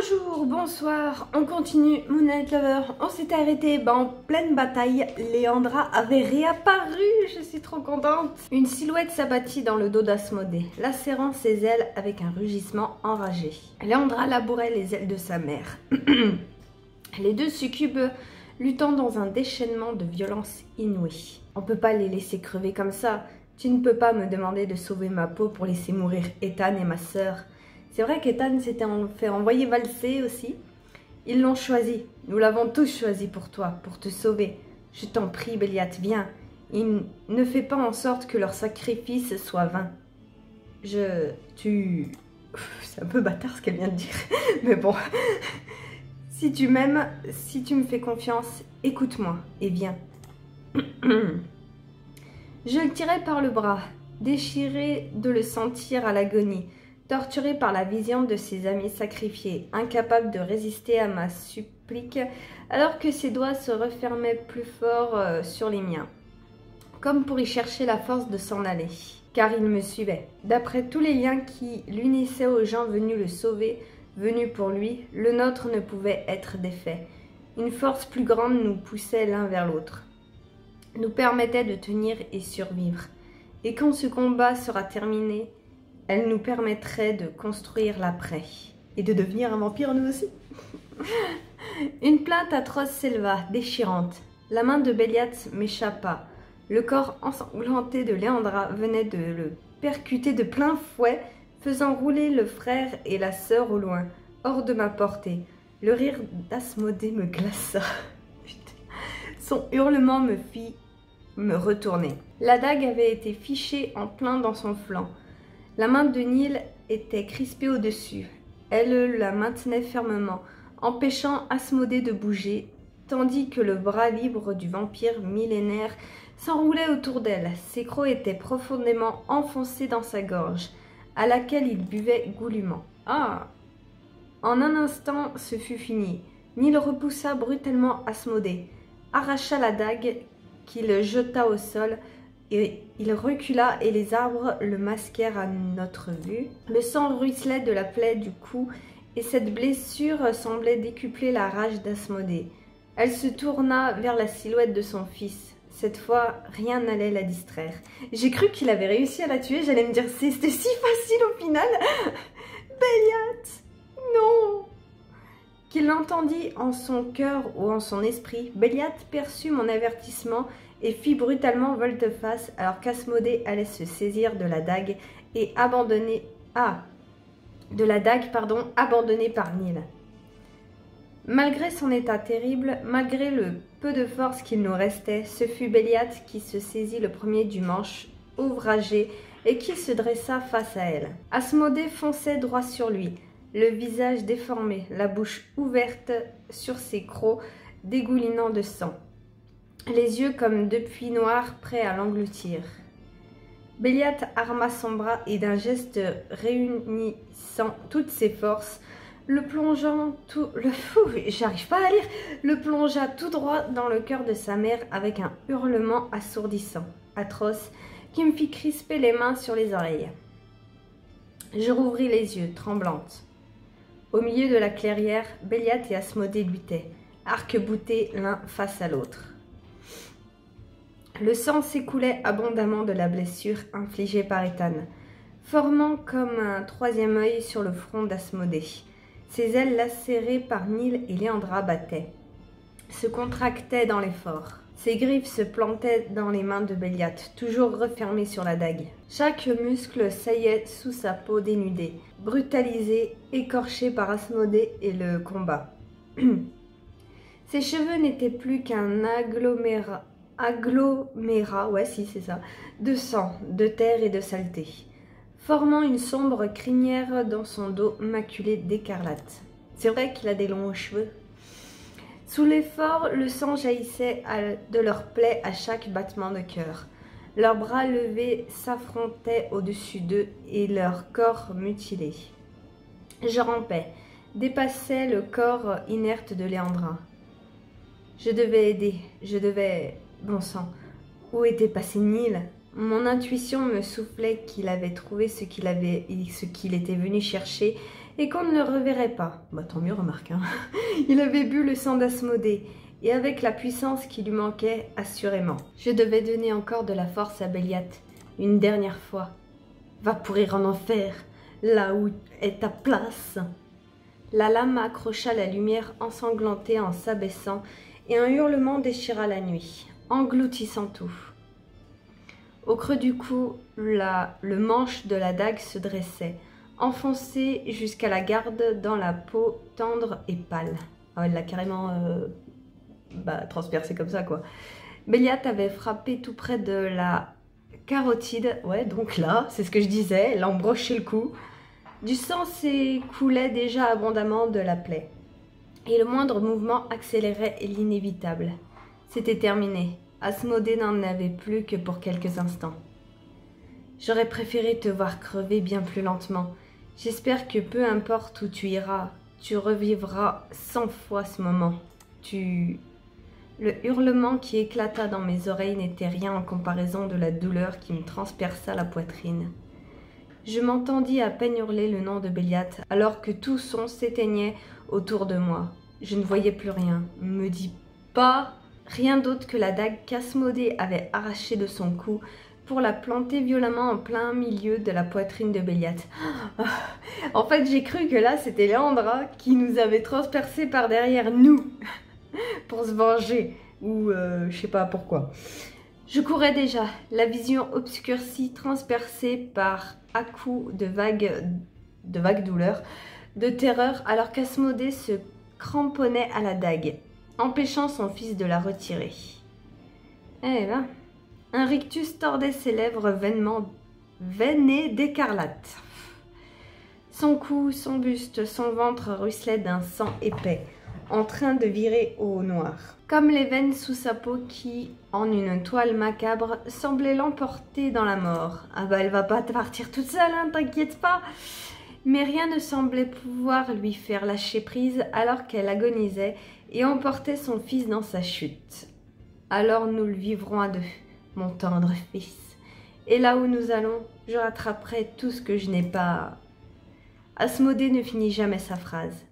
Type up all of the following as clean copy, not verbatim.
Bonjour, bonsoir, on continue Moonlight Lover. On s'était arrêté en pleine bataille. Léandra avait réapparu, je suis trop contente. Une silhouette s'abattit dans le dos d'Asmodée, lacérant ses ailes avec un rugissement enragé. Léandra labourait les ailes de sa mère. Les deux succubes luttant dans un déchaînement de violence inouïe. On peut pas les laisser crever comme ça. Tu ne peux pas me demander de sauver ma peau pour laisser mourir Ethan et ma sœur. C'est vrai qu'Ethan s'était fait envoyer valser aussi. Ils l'ont choisi. Nous l'avons tous choisi pour toi, pour te sauver. Je t'en prie, Béliat, viens. Ne fais pas en sorte que leur sacrifice soit vain. C'est un peu bâtard ce qu'elle vient de dire. Mais bon. Si tu m'aimes, si tu me fais confiance, écoute-moi et viens. Je le tirai par le bras, déchiré de le sentir à l'agonie. Torturé par la vision de ses amis sacrifiés, incapable de résister à ma supplique, alors que ses doigts se refermaient plus fort sur les miens, comme pour y chercher la force de s'en aller, car il me suivait. D'après tous les liens qui l'unissaient aux gens venus le sauver, venus pour lui, le nôtre ne pouvait être défait. Une force plus grande nous poussait l'un vers l'autre, nous permettait de tenir et survivre. Et quand ce combat sera terminé, elle nous permettrait de construire l'après. Et de devenir un vampire nous aussi. Une plainte atroce s'éleva, déchirante. La main de Béliat m'échappa. Le corps ensanglanté de Léandra venait de le percuter de plein fouet, faisant rouler le frère et la sœur au loin, hors de ma portée. Le rire d'Asmodée me glaça. Son hurlement me fit me retourner. La dague avait été fichée en plein dans son flanc. La main de Neil était crispée au-dessus. Elle la maintenait fermement, empêchant Asmodée de bouger, tandis que le bras libre du vampire millénaire s'enroulait autour d'elle. Ses crocs étaient profondément enfoncés dans sa gorge, à laquelle il buvait goulûment. Ah! En un instant, ce fut fini. Neil repoussa brutalement Asmodée, arracha la dague qu'il jeta au sol, et il recula et les arbres le masquèrent à notre vue. Le sang ruisselait de la plaie du cou et cette blessure semblait décupler la rage d'Asmodée. Elle se tourna vers la silhouette de son fils. Cette fois, rien n'allait la distraire. J'ai cru qu'il avait réussi à la tuer. J'allais me dire, c'était si facile au final. Béliat, non. Qu'il l'entendit en son cœur ou en son esprit, Béliat perçut mon avertissement et fit brutalement volte-face alors qu'Asmodée allait se saisir de la dague et abandonnée abandonnée par Neil. Malgré son état terrible, malgré le peu de force qu'il nous restait, ce fut Béliat qui se saisit le premier du manche ouvragé et qui se dressa face à elle. Asmodée fonçait droit sur lui, le visage déformé, la bouche ouverte sur ses crocs dégoulinant de sang. Les yeux comme deux puits noirs prêts à l'engloutir. Béliat arma son bras et d'un geste réunissant toutes ses forces, le plongea tout droit dans le cœur de sa mère avec un hurlement assourdissant, atroce, qui me fit crisper les mains sur les oreilles. Je rouvris les yeux, tremblante. Au milieu de la clairière, Béliat et Asmodée luttaient, arc-boutés l'un face à l'autre. Le sang s'écoulait abondamment de la blessure infligée par Ethan, formant comme un troisième œil sur le front d'Asmodée. Ses ailes lacérées par Neil et Léandra battaient, se contractaient dans l'effort. Ses griffes se plantaient dans les mains de Béliat, toujours refermées sur la dague. Chaque muscle saillait sous sa peau dénudée, brutalisé, écorché par Asmodée et le combat. Ses cheveux n'étaient plus qu'un agglomérat, de sang, de terre et de saleté, formant une sombre crinière dans son dos maculé d'écarlate. C'est vrai qu'il a des longs cheveux. Sous l'effort, le sang jaillissait de leurs plaies à chaque battement de cœur. Leurs bras levés s'affrontaient au-dessus d'eux et leurs corps mutilés. Je rampais, dépassais le corps inerte de Léandra. Je devais aider, Bon sang, où était passé Neil? Mon intuition me soufflait qu'il avait trouvé ce qu'il était venu chercher et qu'on ne le reverrait pas. Bah tant mieux, remarque. Hein. Il avait bu le sang d'Asmodée, et avec la puissance qui lui manquait, assurément. Je devais donner encore de la force à Béliat, une dernière fois. Va pourrir en enfer, là où est ta place. La lame accrocha la lumière ensanglantée en s'abaissant, et un hurlement déchira la nuit, engloutissant tout. Au creux du cou, le manche de la dague se dressait, enfoncé jusqu'à la garde dans la peau tendre et pâle. Ah, elle l'a carrément transpercé comme ça, quoi. Béliat avait frappé tout près de la carotide. Ouais, donc là, c'est ce que je disais, elle embrochait le cou. Du sang s'écoulait déjà abondamment de la plaie. Et le moindre mouvement accélérait l'inévitable. C'était terminé. Asmodée n'en avait plus que pour quelques instants. J'aurais préféré te voir crever bien plus lentement. J'espère que peu importe où tu iras, tu revivras 100 fois ce moment. Le hurlement qui éclata dans mes oreilles n'était rien en comparaison de la douleur qui me transperça la poitrine. Je m'entendis à peine hurler le nom de Béliat, alors que tout son s'éteignait autour de moi. Je ne voyais plus rien. Me dis pas rien d'autre que la dague qu'Asmodée avait arrachée de son cou pour la planter violemment en plein milieu de la poitrine de Béliat. En fait, j'ai cru que là, c'était Léandra qui nous avait transpercé par derrière nous pour se venger, ou je sais pas pourquoi. Je courais déjà, la vision obscurcie, transpercée par à-coups de vagues douleurs, de terreur, alors qu'Asmodée se cramponnait à la dague, empêchant son fils de la retirer. Eh ben, un rictus tordait ses lèvres veinées d'écarlate. Son cou, son buste, son ventre ruisselaient d'un sang épais, en train de virer au noir. Comme les veines sous sa peau qui, en une toile macabre, semblaient l'emporter dans la mort. Ah bah elle va pas partir toute seule, hein, t'inquiète pas. Mais rien ne semblait pouvoir lui faire lâcher prise alors qu'elle agonisait et emportait son fils dans sa chute. Alors nous le vivrons à deux, mon tendre fils. Et là où nous allons, je rattraperai tout ce que je n'ai pas... Asmodée ne finit jamais sa phrase.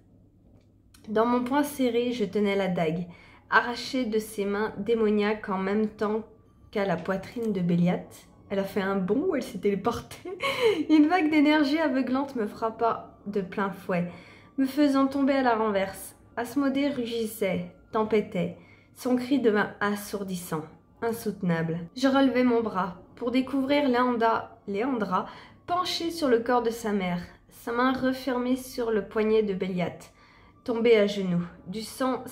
Dans mon poing serré, je tenais la dague, arrachée de ses mains démoniaques en même temps qu'à la poitrine de Béliat. Elle a fait un bond où elle s'est téléportée. Une vague d'énergie aveuglante me frappa de plein fouet, me faisant tomber à la renverse. Asmodée rugissait, tempêtait. Son cri devint assourdissant, insoutenable. Je relevai mon bras pour découvrir Léandra penchée sur le corps de sa mère, sa main refermée sur le poignet de Béliat. Tombée à genoux, du sang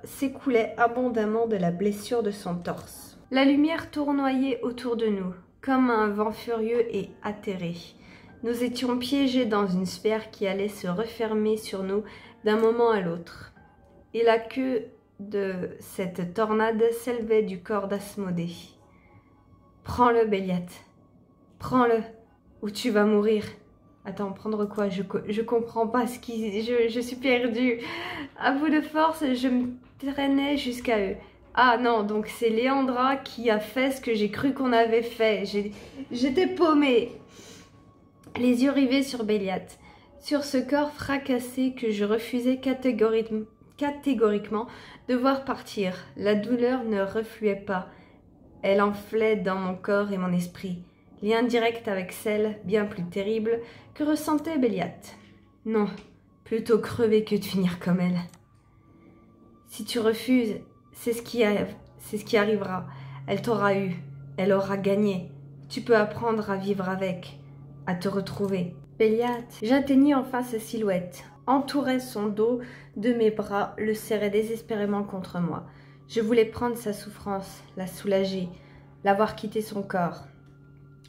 s'écoulait abondamment de la blessure de son torse. La lumière tournoyait autour de nous, comme un vent furieux et atterré. Nous étions piégés dans une sphère qui allait se refermer sur nous d'un moment à l'autre. Et la queue de cette tornade s'élevait du corps d'Asmodée. « Prends-le, Béliat. Prends-le, ou tu vas mourir. » Attends, prendre quoi? Je comprends pas ce qui... Je suis perdue. À bout de force, je me traînais jusqu'à eux. Ah non, donc c'est Léandra qui a fait ce que j'ai cru qu'on avait fait. J'étais paumée. Les yeux rivés sur Béliat, sur ce corps fracassé que je refusais catégoriquement de voir partir. La douleur ne refluait pas. Elle enflait dans mon corps et mon esprit. Lien direct avec celle, bien plus terrible, que ressentait Béliat. Non, plutôt crever que de finir comme elle. Si tu refuses, c'est ce qui arrivera. Elle t'aura eu, elle aura gagné. Tu peux apprendre à vivre avec, à te retrouver. Béliat, j'atteignis enfin sa silhouette, entourais son dos de mes bras, le serrais désespérément contre moi. Je voulais prendre sa souffrance, la soulager, la voir quitter son corps.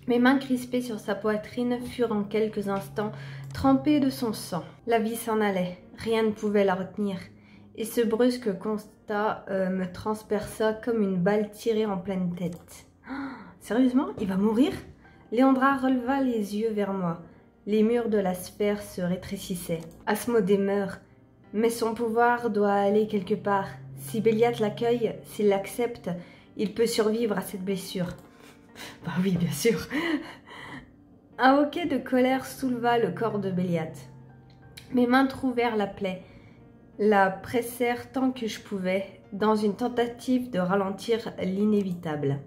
Mes mains crispées sur sa poitrine furent en quelques instants trempées de son sang. La vie s'en allait, rien ne pouvait la retenir. Et ce brusque constat me transperça comme une balle tirée en pleine tête. Sérieusement, il va mourir? Léandra releva les yeux vers moi. Les murs de la sphère se rétrécissaient. Asmodée meurt, mais son pouvoir doit aller quelque part. Si Béliat l'accueille, s'il l'accepte, il peut survivre à cette blessure. Bah oui, bien sûr. Un hoquet de colère souleva le corps de Béliat. Mes mains trouvèrent la plaie, la pressèrent tant que je pouvais, dans une tentative de ralentir l'inévitable.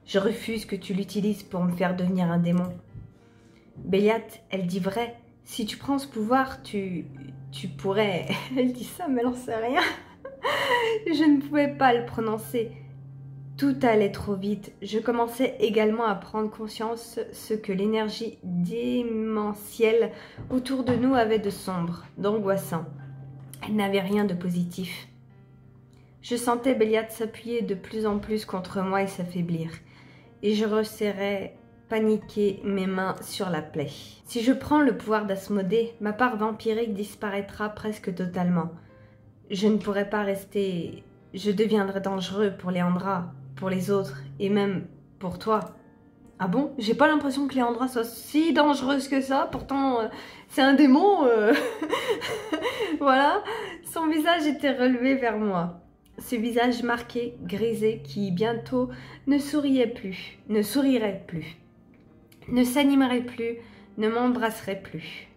Je refuse que tu l'utilises pour me faire devenir un démon. Béliat, elle dit vrai. Si tu prends ce pouvoir, tu pourrais... Elle dit ça, mais elle n'en sait rien. Je ne pouvais pas le prononcer. Tout allait trop vite. Je commençais également à prendre conscience ce que l'énergie démentielle autour de nous avait de sombre, d'angoissant. Elle n'avait rien de positif. Je sentais Béliat s'appuyer de plus en plus contre moi et s'affaiblir. Et je resserrais, paniqué, mes mains sur la plaie. Si je prends le pouvoir d'Asmodée, ma part vampirique disparaîtra presque totalement. Je ne pourrai pas rester... Je deviendrai dangereux pour Léandra, pour les autres, et même pour toi. Ah bon? J'ai pas l'impression que Léandra soit si dangereuse que ça, pourtant c'est un démon. Voilà, son visage était relevé vers moi. Ce visage marqué, grisé, qui bientôt ne sourirait plus, ne s'animerait plus, ne m'embrasserait plus.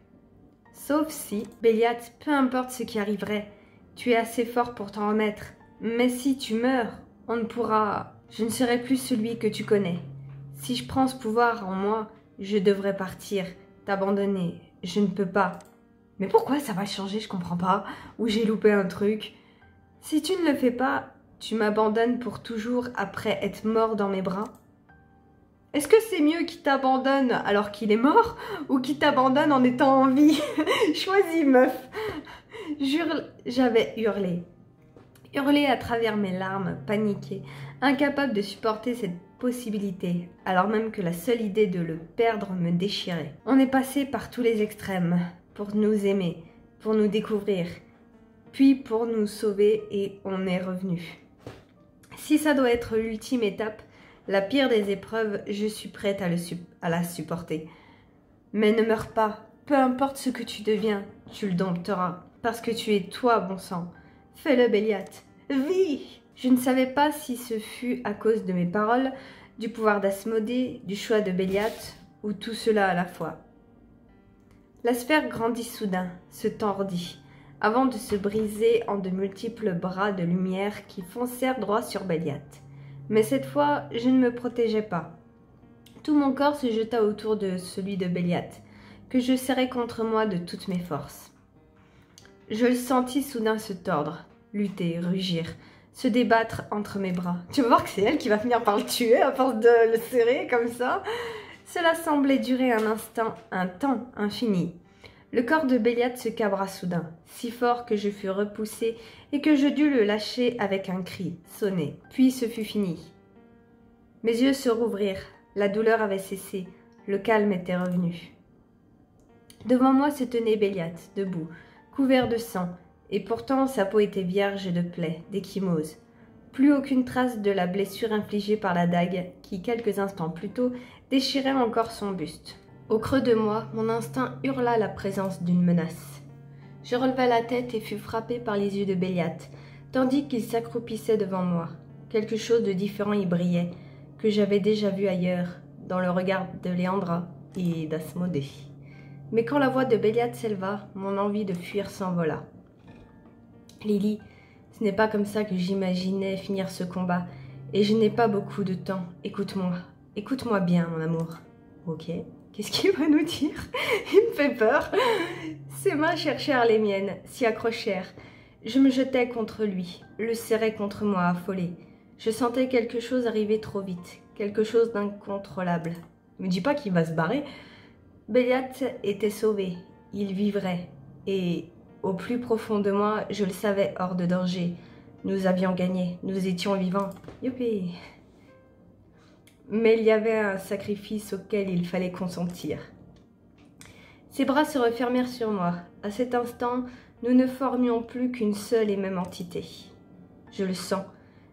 Sauf si, Béliat, peu importe ce qui arriverait, tu es assez fort pour t'en remettre. Mais si tu meurs, on ne pourra... Je ne serai plus celui que tu connais. Si je prends ce pouvoir en moi, je devrais partir, t'abandonner. Je ne peux pas. Mais pourquoi ça va changer, je comprends pas. Ou j'ai loupé un truc. Si tu ne le fais pas, tu m'abandonnes pour toujours après être mort dans mes bras. Est-ce que c'est mieux qu'il t'abandonne alors qu'il est mort ou qu'il t'abandonne en étant en vie? Choisis, meuf. J'avais hurlé. Hurlé à travers mes larmes, paniqué, incapable de supporter cette possibilité, alors même que la seule idée de le perdre me déchirait. On est passé par tous les extrêmes pour nous aimer, pour nous découvrir, puis pour nous sauver et on est revenu. Si ça doit être l'ultime étape, la pire des épreuves, je suis prête à la supporter. Mais ne meurs pas, peu importe ce que tu deviens, tu le dompteras, parce que tu es toi, bon sang. Fais-le, Béliat. Vis! Je ne savais pas si ce fut à cause de mes paroles, du pouvoir d'Asmodée, du choix de Béliat, ou tout cela à la fois. La sphère grandit soudain, se tordit, avant de se briser en de multiples bras de lumière qui foncèrent droit sur Béliat. Mais cette fois, je ne me protégeais pas. Tout mon corps se jeta autour de celui de Béliat, que je serrais contre moi de toutes mes forces. Je le sentis soudain se tordre, lutter, rugir, se débattre entre mes bras. Tu vas voir que c'est elle qui va finir par le tuer à force de le serrer comme ça. Cela semblait durer un temps infini. Le corps de Béliat se cabra soudain, si fort que je fus repoussée et que je dus le lâcher avec un cri, sonné. Puis ce fut fini. Mes yeux se rouvrirent, la douleur avait cessé, le calme était revenu. Devant moi se tenait Béliat, debout, couvert de sang, et pourtant sa peau était vierge de plaies, d'ecchymoses. Plus aucune trace de la blessure infligée par la dague qui, quelques instants plus tôt, déchirait encore son buste. Au creux de moi, mon instinct hurla la présence d'une menace. Je relevai la tête et fus frappée par les yeux de Béliat, tandis qu'il s'accroupissait devant moi. Quelque chose de différent y brillait, que j'avais déjà vu ailleurs, dans le regard de Léandra et d'Asmodée. Mais quand la voix de Béliat s'éleva, mon envie de fuir s'envola. « Lily, ce n'est pas comme ça que j'imaginais finir ce combat, et je n'ai pas beaucoup de temps. Écoute-moi, écoute-moi bien, mon amour. » Ok, qu'est-ce qu'il va nous dire? Il me fait peur. Ses mains cherchèrent les miennes, s'y accrochèrent. Je me jetai contre lui, le serrai contre moi, affolé. Je sentais quelque chose arriver trop vite, quelque chose d'incontrôlable. Me dis pas qu'il va se barrer. Béliat était sauvé, il vivrait, et au plus profond de moi, je le savais hors de danger. Nous avions gagné, nous étions vivants. Youpi! Mais il y avait un sacrifice auquel il fallait consentir. Ses bras se refermèrent sur moi. À cet instant, nous ne formions plus qu'une seule et même entité. Je le sens.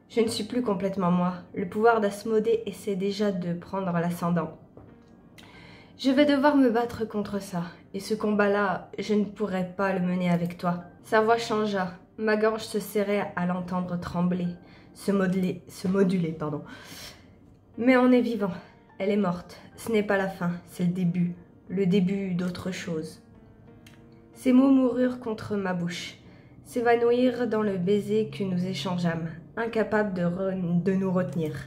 Je ne suis plus complètement moi. Le pouvoir d'Asmodée essaie déjà de prendre l'ascendant. Je vais devoir me battre contre ça. Et ce combat-là, je ne pourrai pas le mener avec toi. Sa voix changea. Ma gorge se serrait à l'entendre trembler, se moduler. Mais on est vivant. Elle est morte. Ce n'est pas la fin, c'est le début d'autre chose. Ces mots moururent contre ma bouche, s'évanouirent dans le baiser que nous échangeâmes, incapables de nous retenir.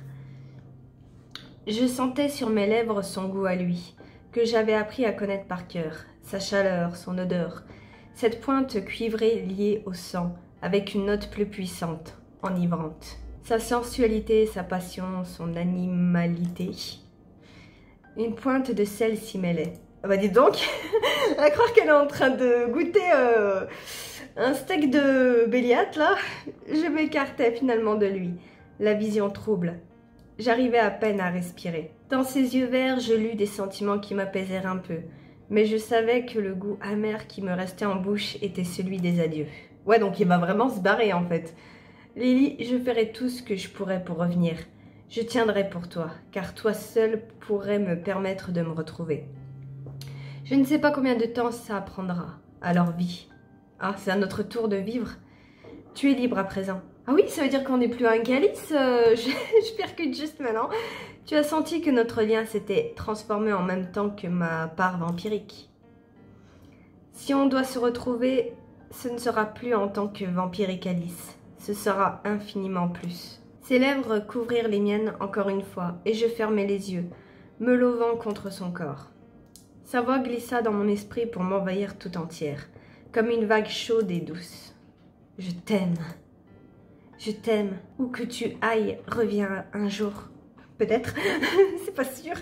Je sentais sur mes lèvres son goût à lui, que j'avais appris à connaître par cœur, sa chaleur, son odeur, cette pointe cuivrée liée au sang, avec une note plus puissante, enivrante. Sa sensualité, sa passion, son animalité. Une pointe de sel s'y mêlait. Ah bah dis donc, à croire qu'elle est en train de goûter un steak de Béliat là. Je m'écartais finalement de lui, la vision trouble. J'arrivais à peine à respirer. Dans ses yeux verts, je lus des sentiments qui m'apaisèrent un peu, mais je savais que le goût amer qui me restait en bouche était celui des adieux. Ouais, donc il va vraiment se barrer en fait. Lily, je ferai tout ce que je pourrai pour revenir. Je tiendrai pour toi, car toi seul pourrais me permettre de me retrouver. Je ne sais pas combien de temps ça prendra. Alors vis. Ah, c'est à notre tour de vivre. Tu es libre à présent. Ah oui, ça veut dire qu'on n'est plus un calice. Je percute juste maintenant. Tu as senti que notre lien s'était transformé en même temps que ma part vampirique. Si on doit se retrouver, ce ne sera plus en tant que vampirique Alice. Ce sera infiniment plus. Ses lèvres couvrirent les miennes encore une fois, et je fermai les yeux, me lovant contre son corps. Sa voix glissa dans mon esprit pour m'envahir tout entière, comme une vague chaude et douce. Je t'aime. Je t'aime. Où que tu ailles, reviens un jour. Peut-être, c'est pas sûr.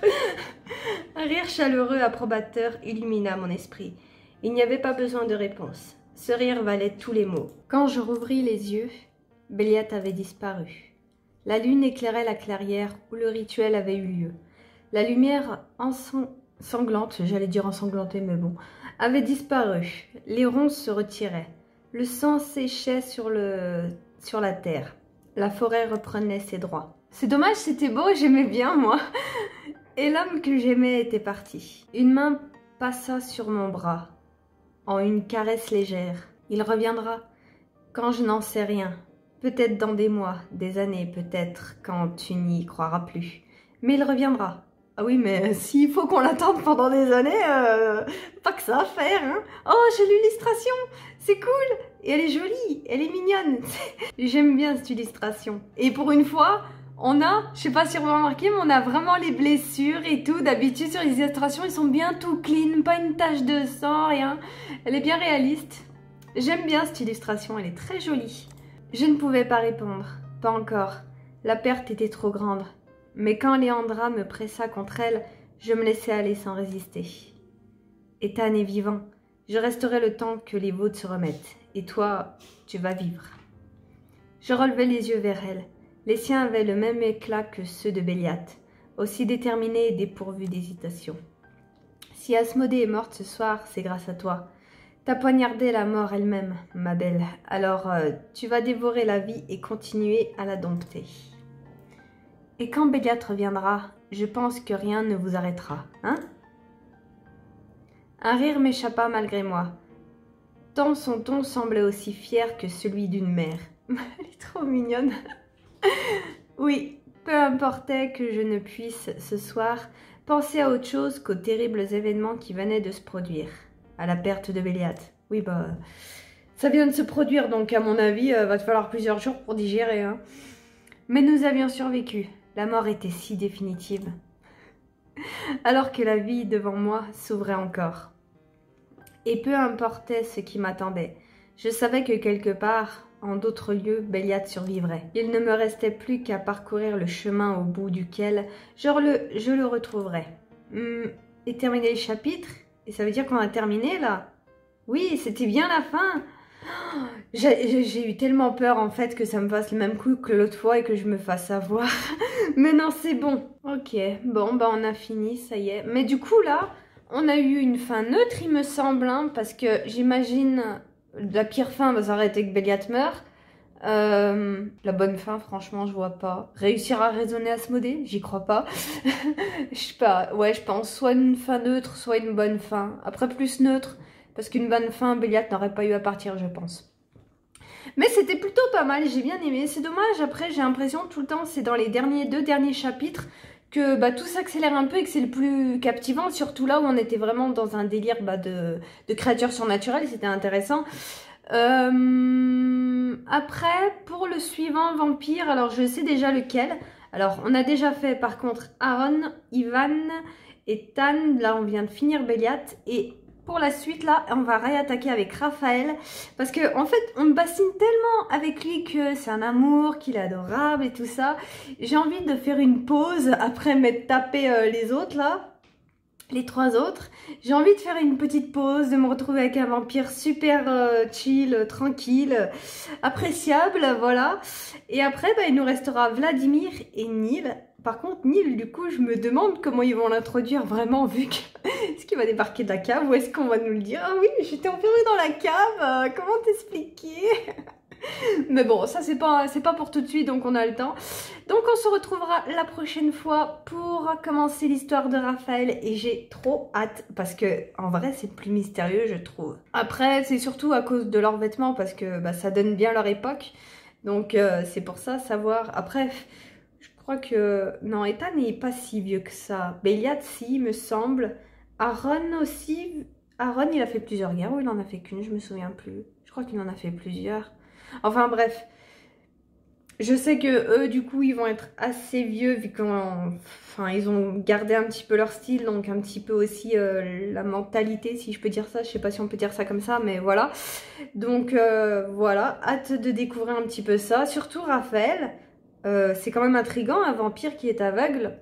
Un rire chaleureux, approbateur illumina mon esprit. Il n'y avait pas besoin de réponse. Ce rire valait tous les mots. Quand je rouvris les yeux, Béliat avait disparu. La lune éclairait la clairière où le rituel avait eu lieu. La lumière sanglante, j'allais dire ensanglantée, mais bon, avait disparu. Les ronces se retiraient. Le sang séchait sur la terre. La forêt reprenait ses droits. C'est dommage, c'était beau, j'aimais bien, moi. Et l'homme que j'aimais était parti. Une main passa sur mon bras, en une caresse légère. Il reviendra, quand je n'en sais rien. Peut-être dans des mois, des années, peut-être quand tu n'y croiras plus. Mais il reviendra. Ah oui, mais s'il faut qu'on l'attende pendant des années, pas que ça à faire, hein. Oh, j'ai l'illustration, c'est cool. Et elle est jolie, elle est mignonne. J'aime bien cette illustration. Et pour une fois, on a, je sais pas si vous remarquez, mais on a vraiment les blessures et tout. D'habitude, sur les illustrations, ils sont bien tout clean, pas une tache de sang, rien. Elle est bien réaliste. J'aime bien cette illustration, elle est très jolie. Je ne pouvais pas répondre, pas encore. La perte était trop grande. Mais quand Léandra me pressa contre elle, je me laissai aller sans résister. Ethan est vivant. Je resterai le temps que les vôtres se remettent. Et toi, tu vas vivre. Je relevai les yeux vers elle. Les siens avaient le même éclat que ceux de Béliat, aussi déterminés et dépourvus d'hésitation. Si Asmodée est morte ce soir, c'est grâce à toi. T'as poignardé la mort elle-même, ma belle. Alors, tu vas dévorer la vie et continuer à la dompter. Et quand Béliat reviendra, je pense que rien ne vous arrêtera, hein? Un rire m'échappa malgré moi. Tant son ton semblait aussi fier que celui d'une mère. Elle est trop mignonne. Oui, peu importait que je ne puisse, ce soir, penser à autre chose qu'aux terribles événements qui venaient de se produire. À la perte de Béliat. Oui, bah, ça vient de se produire, donc à mon avis, va te falloir plusieurs jours pour digérer, hein. Mais nous avions survécu. La mort était si définitive. Alors que la vie devant moi s'ouvrait encore. Et peu importait ce qui m'attendait. Je savais que quelque part, en d'autres lieux, Béliat survivrait. Il ne me restait plus qu'à parcourir le chemin au bout duquel je le retrouverais. Et terminer le chapitre? Et ça veut dire qu'on a terminé là? Oui, c'était bien la fin. J'ai eu tellement peur en fait que ça me fasse le même coup que l'autre fois et que je me fasse avoir. Mais non, c'est bon. Ok, bon, bah on a fini, ça y est. Mais du coup là, on a eu une fin neutre il me semble, hein, parce que j'imagine la pire fin, bah, ça aurait été que Béliat meurt. La bonne fin, franchement, je vois pas. Réussir à raisonner Asmodée, j'y crois pas. Je sais pas, ouais, je pense soit une fin neutre, soit une bonne fin. Après, plus neutre, parce qu'une bonne fin, Béliat n'aurait pas eu à partir, je pense. Mais c'était plutôt pas mal, j'ai bien aimé. C'est dommage, après, j'ai l'impression tout le temps, c'est dans les deux derniers chapitres que tout s'accélère un peu et que c'est le plus captivant, surtout là où on était vraiment dans un délire de créatures surnaturelles, c'était intéressant. Après, pour le suivant, Vampire, alors je sais déjà lequel. Alors, on a déjà fait par contre Aaron, Ivan et Tan. Là, on vient de finir Béliat. Et pour la suite, là, on va réattaquer avec Raphaël. Parce que en fait, on me bassine tellement avec lui que c'est un amour, qu'il est adorable et tout ça. J'ai envie de faire une pause après m'être tapé les autres, là. Les 3 autres. J'ai envie de faire une petite pause, de me retrouver avec un vampire super chill, tranquille, appréciable, voilà. Et après, il nous restera Vladimir et Neil. Par contre, Neil, du coup, je me demande comment ils vont l'introduire vraiment, vu que... Est-ce qu'il va débarquer de la cave ou est-ce qu'on va nous le dire? Ah oui, j'étais enfermée dans la cave, comment t'expliquer? Mais bon, ça c'est pas pour tout de suite, donc on a le temps. Donc on se retrouvera la prochaine fois pour commencer l'histoire de Raphaël et j'ai trop hâte parce que en vrai c'est plus mystérieux je trouve. Après c'est surtout à cause de leurs vêtements parce que ça donne bien leur époque. Donc c'est pour ça savoir. Après je crois que... Non, Ethan n'est pas si vieux que ça. Béliat si me semble. Aaron aussi. Aaron il a fait plusieurs guerres ou il en a fait qu'une, je me souviens plus. Je crois qu'il en a fait plusieurs. Enfin bref, je sais que eux du coup ils vont être assez vieux vu qu'ils ont gardé un petit peu leur style, donc un petit peu aussi la mentalité si je peux dire ça, je sais pas si on peut dire ça comme ça mais voilà. Donc voilà, hâte de découvrir un petit peu ça, surtout Raphaël, c'est quand même intriguant, un vampire qui est aveugle,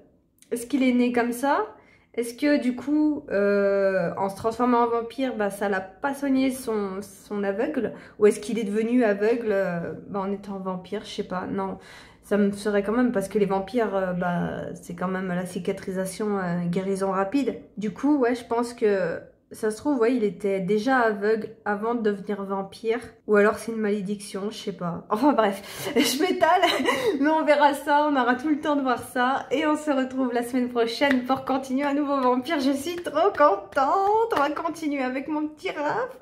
est-ce qu'il est né comme ça? Est-ce que du coup, en se transformant en vampire, ça l'a pas soigné son aveugle? Ou est-ce qu'il est devenu aveugle en étant vampire? Je sais pas, non. Ça me serait quand même, parce que les vampires, c'est quand même la cicatrisation, guérison rapide. Du coup, ouais, je pense que ça se trouve, ouais, il était déjà aveugle avant de devenir vampire. Ou alors c'est une malédiction, je sais pas. Enfin bref, je m'étale, mais on verra ça, on aura tout le temps de voir ça. Et on se retrouve la semaine prochaine pour continuer un nouveau vampire. Je suis trop contente, on va continuer avec mon petit Raph.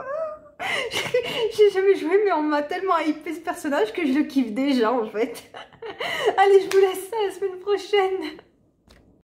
J'ai jamais joué, mais on m'a tellement hypé ce personnage que je le kiffe déjà en fait. Allez, je vous laisse à la semaine prochaine.